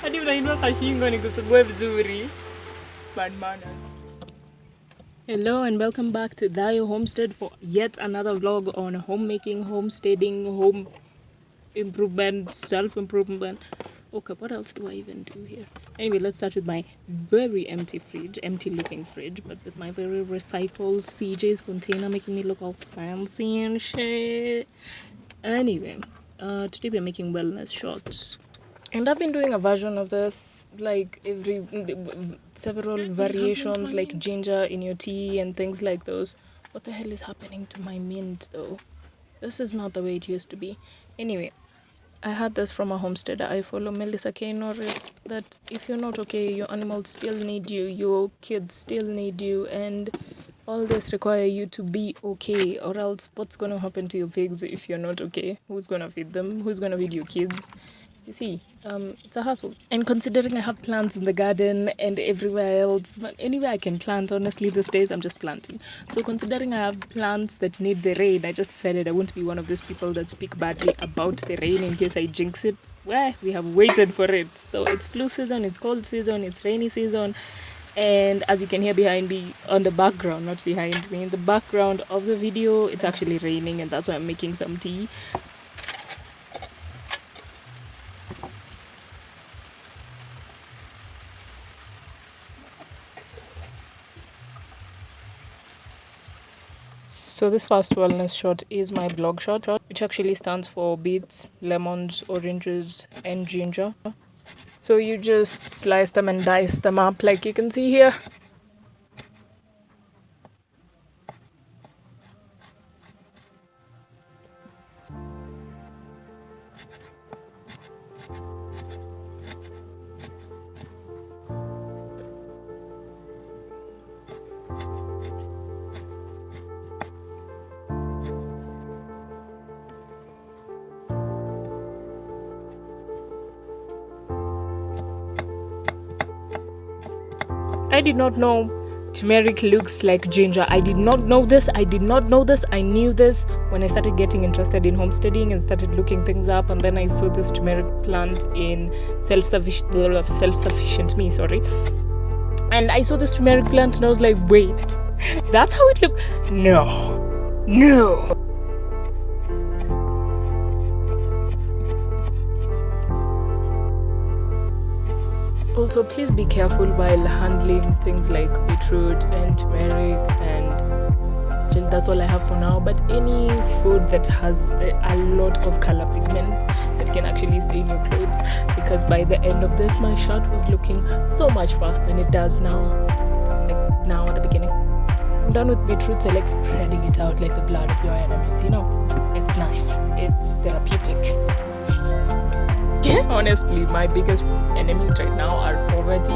Hadi unainua kashingo nikusugue vizuri. Bad manners. Hello and welcome back to Thayú Homestead for yet another vlog on homemaking, homesteading, home improvement, self-improvement. Okay, what else do I even do here? Anyway, let's start with my very empty looking fridge, but with my very recycled CJ's container making me look all fancy and shit. Anyway, today we're making wellness shots. And I've been doing a version of this, like several variations, like ginger in your tea and things like those. What the hell is happening to my mint though? This is not the way it used to be. Anyway, I had this from a homesteader. I follow Melissa K. Norris, that if you're not okay, your animals still need you, your kids still need you, and all this require you to be okay, or else what's going to happen to your pigs if you're not okay? Who's going to feed them? Who's going to feed your kids? You see, it's a hassle. And considering I have plants in the garden and everywhere else, but anywhere I can plant, honestly, these days I'm just planting. So considering I have plants that need the rain, I just decided I won't be one of those people that speak badly about the rain in case I jinx it. Well, we have waited for it. So it's flu season, it's cold season, it's rainy season. And as you can hear behind me, on the background, not behind me, in the background of the video, it's actually raining, and that's why I'm making some tea. So this first wellness shot is my blog shot, which actually stands for beets, lemons, oranges, and ginger. So you just slice them and dice them up like you can see here. I did not know turmeric looks like ginger. I did not know this. I knew this when I started getting interested in homesteading and started looking things up, and then I saw this turmeric plant in self-sufficient me, and I saw this turmeric plant and I was like, wait, that's how it looks? No. Also, please be careful while handling things like beetroot and turmeric, and that's all I have for now. But any food that has a lot of color pigment that can actually stain your clothes, because by the end of this, my shirt was looking so much worse than it does now. Like now at the beginning. I'm done with beetroot. I like spreading it out like the blood of your enemies, It's nice. It's therapeutic. Honestly, my biggest enemies right now are poverty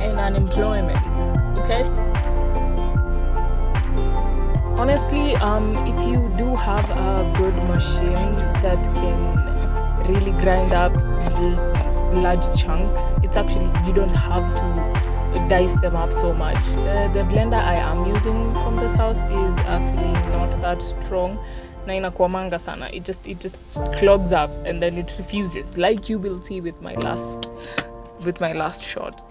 and unemployment, okay? Honestly, if you do have a good machine that can really grind up large chunks, it's actually, you don't have to dice them up so much. The blender I am using from this house is actually not that strong. It just clogs up and then it refuses, like you will see with my last shot.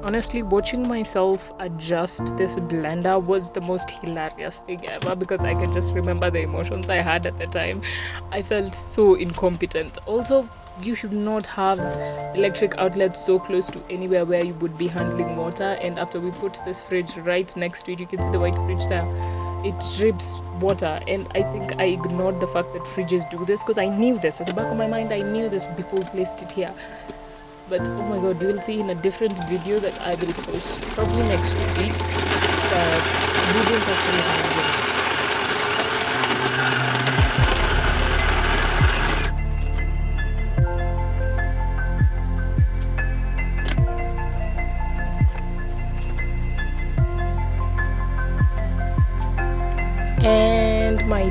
Honestly, watching myself adjust this blender was the most hilarious thing ever, because I can just remember the emotions I had at the time. I felt so incompetent. Also, you should not have electric outlets so close to anywhere where you would be handling water. And after we put this fridge right next to it, you can see the white fridge there, it drips water. And I think I ignored the fact that fridges do this, because I knew this at the back of my mind. I knew this before we placed it here. But oh my god, you will see in a different video that I will post probably next week that we didn't actually have and my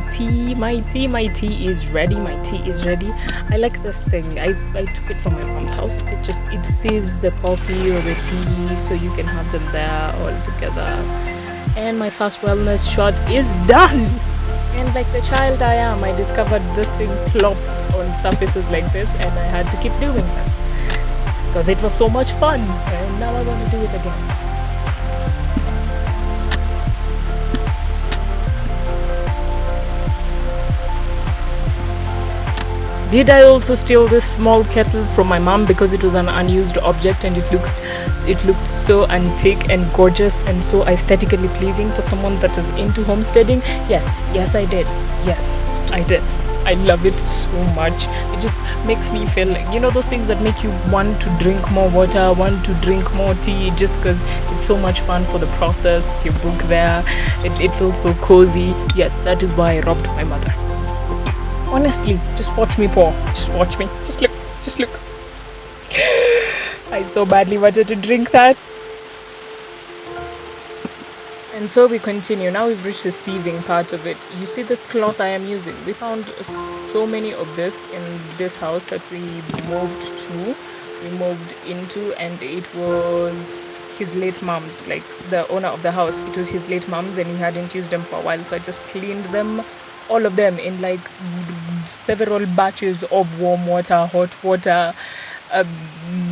tea is ready. I like this thing. I took it from my mom's house. It saves the coffee or the tea, so you can have them there all together. And my first wellness shot is done. And like the child I am, I discovered this thing plops on surfaces like this, and I had to keep doing this because it was so much fun, and now I want to do it again. Did I also steal this small kettle from my mom because it was an unused object and it looked so antique and gorgeous and so aesthetically pleasing for someone that is into homesteading? Yes I did. Yes, I did. I love it so much. It just makes me feel like, you know, those things that make you want to drink more water, want to drink more tea, just because it's so much fun for the process. Your book there, it feels so cozy. Yes, that is why I robbed my mother. Honestly, just watch me pour. Just watch me. Just look. I so badly wanted to drink that. And so we continue. Now we've reached the sieving part of it. You see this cloth I am using? We found so many of this in this house that we moved into, and it was his late mom's, like the owner of the house. It was his late mom's, and he hadn't used them for a while, so I just cleaned them, all of them, in like several batches of warm water, hot water,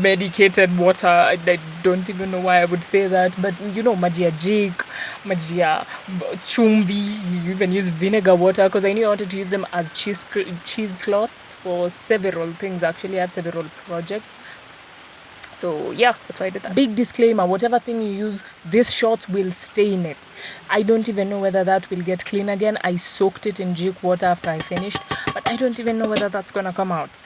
medicated water. I don't even know why I would say that, but you know, majia jik, majia chumvi. You even use vinegar water because I knew I wanted to use them as cheesecloths for several things. Actually, I have several projects. So yeah, that's why I did that. Big disclaimer, whatever thing you use, this shot will stay in it. I don't even know whether that will get clean again. I soaked it in jik water after I finished, but I don't even know whether that's gonna come out.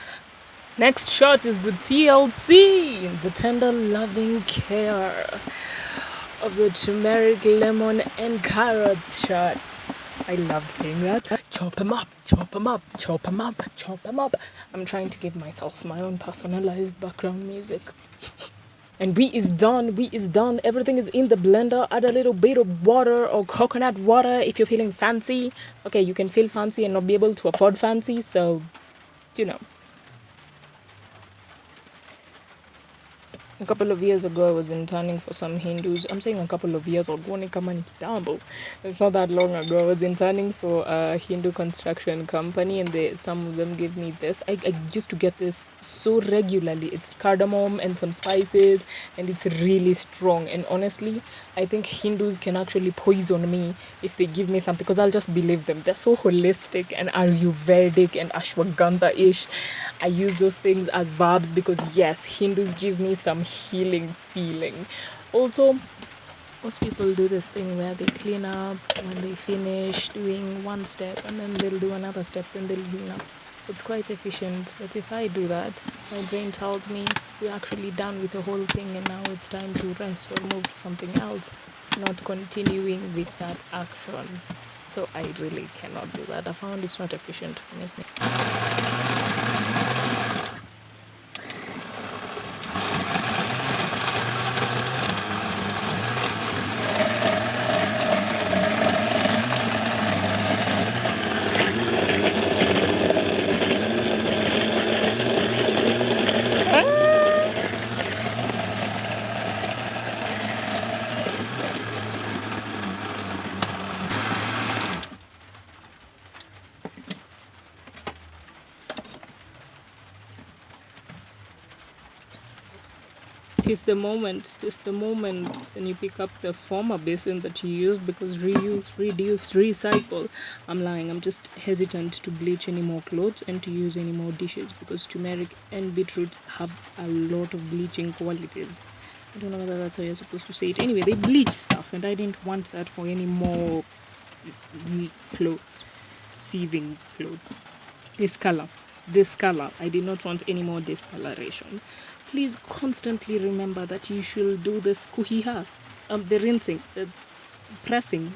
Next shot is the TLC, the tender loving care of the turmeric, lemon and carrot shot. I loved saying that. Chop 'em up, chop 'em up, chop 'em up, chop 'em up. I'm trying to give myself my own personalized background music. And we is done. Everything is in the blender. Add a little bit of water or coconut water if you're feeling fancy. Okay, you can feel fancy and not be able to afford fancy, so, you know. A couple of years ago, I was interning for some Hindus. I'm saying a couple of years ago, it's not that long ago. I was interning for a Hindu construction company, and some of them gave me this. I used to get this so regularly. It's cardamom and some spices, and it's really strong. And honestly, I think Hindus can actually poison me if they give me something, because I'll just believe them. They're so holistic and Ayurvedic and ashwagandha-ish. I use those things as verbs because yes, Hindus give me some healing feeling. Also, most people do this thing where they clean up when they finish doing one step, and then they'll do another step, then they'll clean up. It's quite efficient, but if I do that, my brain tells me we're actually done with the whole thing and now it's time to rest or move to something else, not continuing with that action. So I really cannot do that. I found it's not efficient for me. Tis the moment, then you pick up the former basin that you used, because reuse, reduce, recycle. I'm lying, I'm just hesitant to bleach any more clothes and to use any more dishes, because turmeric and beetroot have a lot of bleaching qualities. I don't know whether that's how you're supposed to say it. Anyway, they bleach stuff, and I didn't want that for any more clothes, sieving clothes. This color, I did not want any more discoloration. Please constantly remember that you should do this kuhiha, the rinsing, the pressing,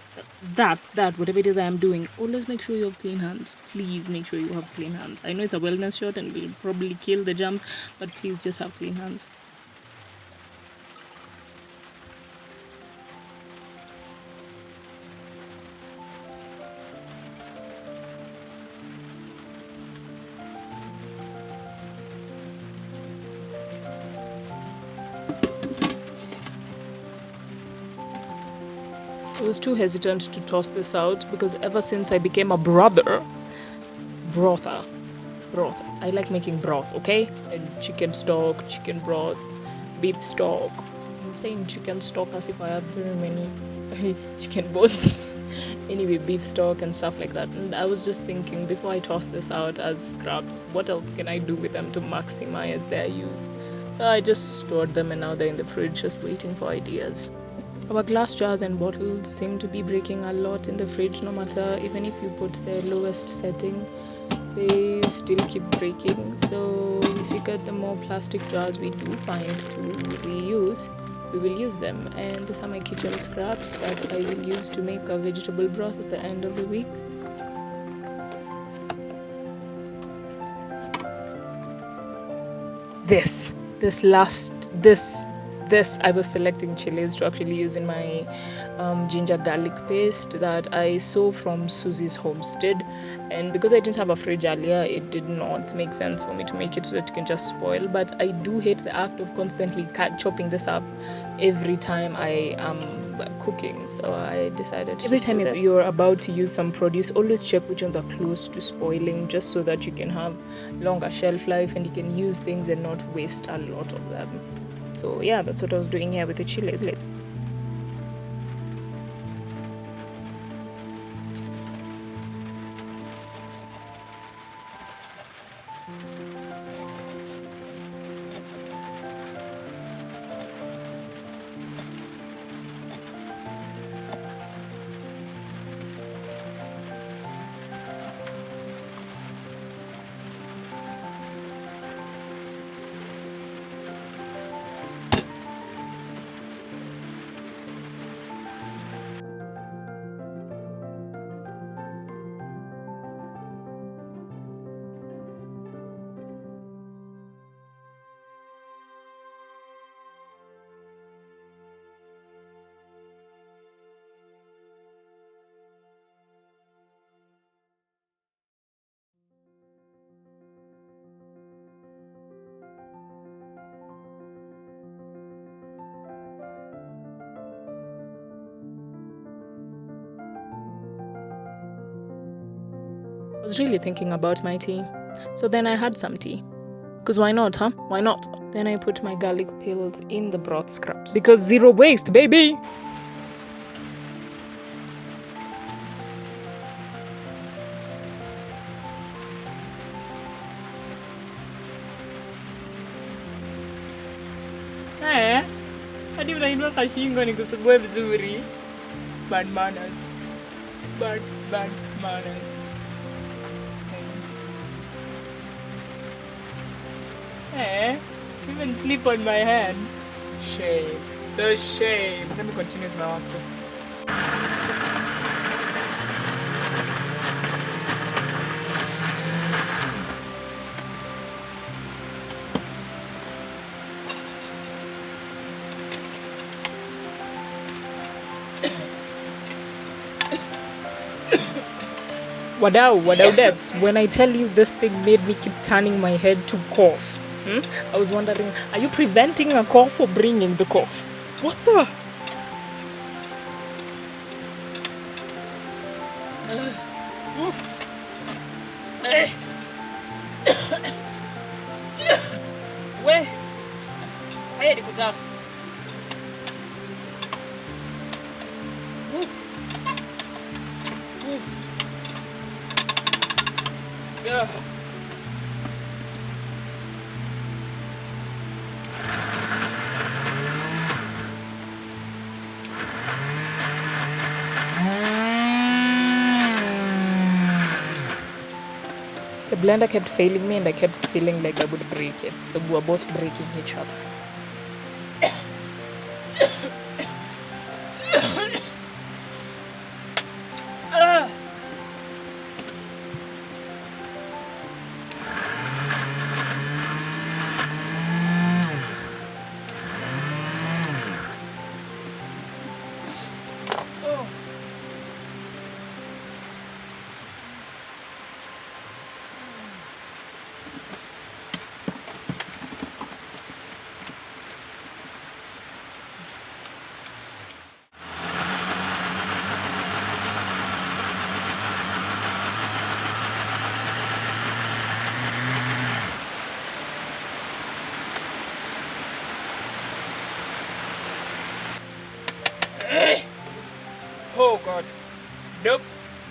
that whatever it is I am doing. Always make sure you have clean hands. Please make sure you have clean hands. I know it's a wellness shot and will probably kill the germs, but please just have clean hands. was too hesitant to toss this out because ever since I became a brother, brother, I like making broth, okay? And chicken stock, chicken broth, beef stock. I'm saying chicken stock as if I have very many chicken bones. Anyway, beef stock and stuff like that. And I was just thinking, before I toss this out as scraps, what else can I do with them to maximize their use? So I just stored them and now they're in the fridge just waiting for ideas. Our glass jars and bottles seem to be breaking a lot in the fridge, no matter, even if you put the lowest setting, they still keep breaking. So we figured the more plastic jars we do find to reuse, we will use them. And these are my kitchen scraps that I will use to make a vegetable broth at the end of the week. This I was selecting chilies to actually use in my ginger garlic paste that I saw from Susie's homestead, and because I didn't have a fridge earlier, it did not make sense for me to make it so that it can just spoil. But I do hate the act of constantly chopping this up every time I am cooking, so I decided every time you're about to use some produce, always check which ones are close to spoiling, just so that you can have longer shelf life and you can use things and not waste a lot of them. So yeah, that's what I was doing here with the chilies. I was really thinking about my tea. So then I had some tea. Because why not, huh? Why not? Then I put my garlic pills in the broth scraps. Because zero waste, baby! Hadi unainua kashingo nikusugue vizuri. Bad manners. Bad manners. Even sleep on my hand. Shame. The shame. Let me continue with my work. Wadau debs. When I tell you this thing made me keep turning my head to cough. I was wondering, are you preventing a cough or bringing the cough? What the? Where did it go? Yeah. The blender kept failing me and I kept feeling like I would break it. So we were both breaking each other.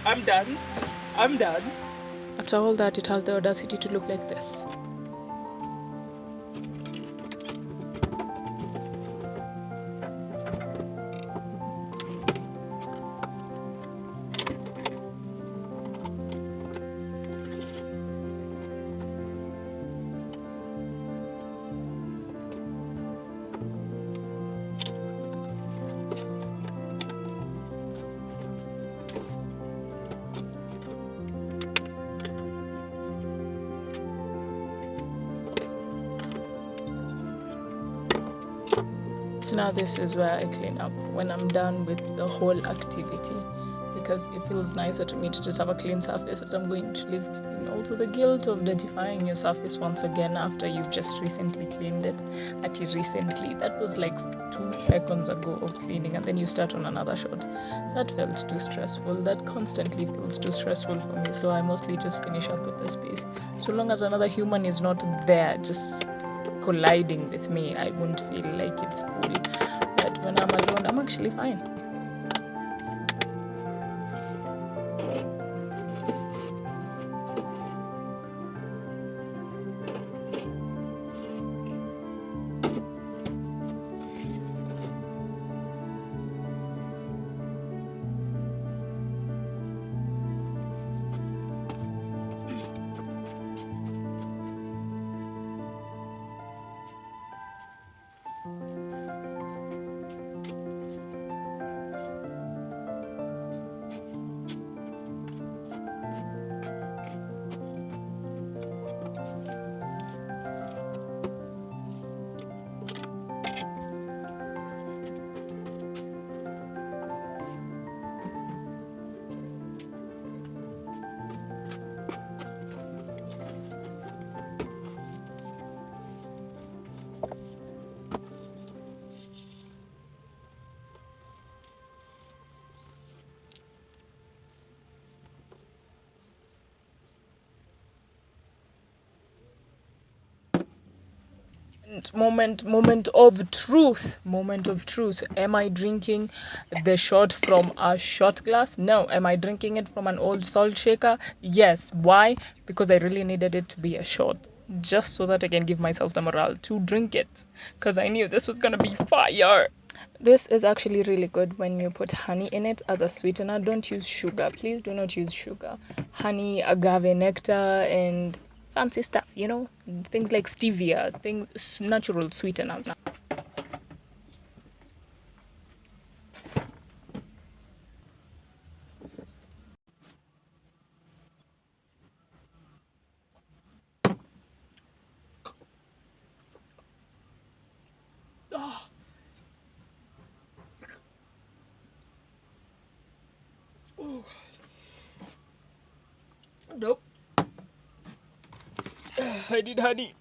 I'm done. I'm done. After all that, it has the audacity to look like this. So now this is where I clean up when I'm done with the whole activity, because it feels nicer to me to just have a clean surface that I'm going to leave clean. Also, the guilt of dirtifying your surface once again after you've just recently cleaned it. Actually, recently, that was like 2 seconds ago of cleaning, and then you start on another shot. That felt too stressful. That constantly feels too stressful for me, so I mostly just finish up with the space. So long as another human is not there, just colliding with me, I won't feel like it's full. But when I'm alone, I'm actually fine. Moment of truth. Am I drinking the shot from a shot glass? No. Am I drinking it from an old salt shaker? Yes. Why? Because I really needed it to be a shot, just so that I can give myself the morale to drink it, because I knew this was gonna be fire. This is actually really good when you put honey in it as a sweetener. Don't use sugar. Please do not use sugar. Honey, agave nectar, and fancy stuff, things like stevia, natural sweeteners. Oh, nope. I need honey.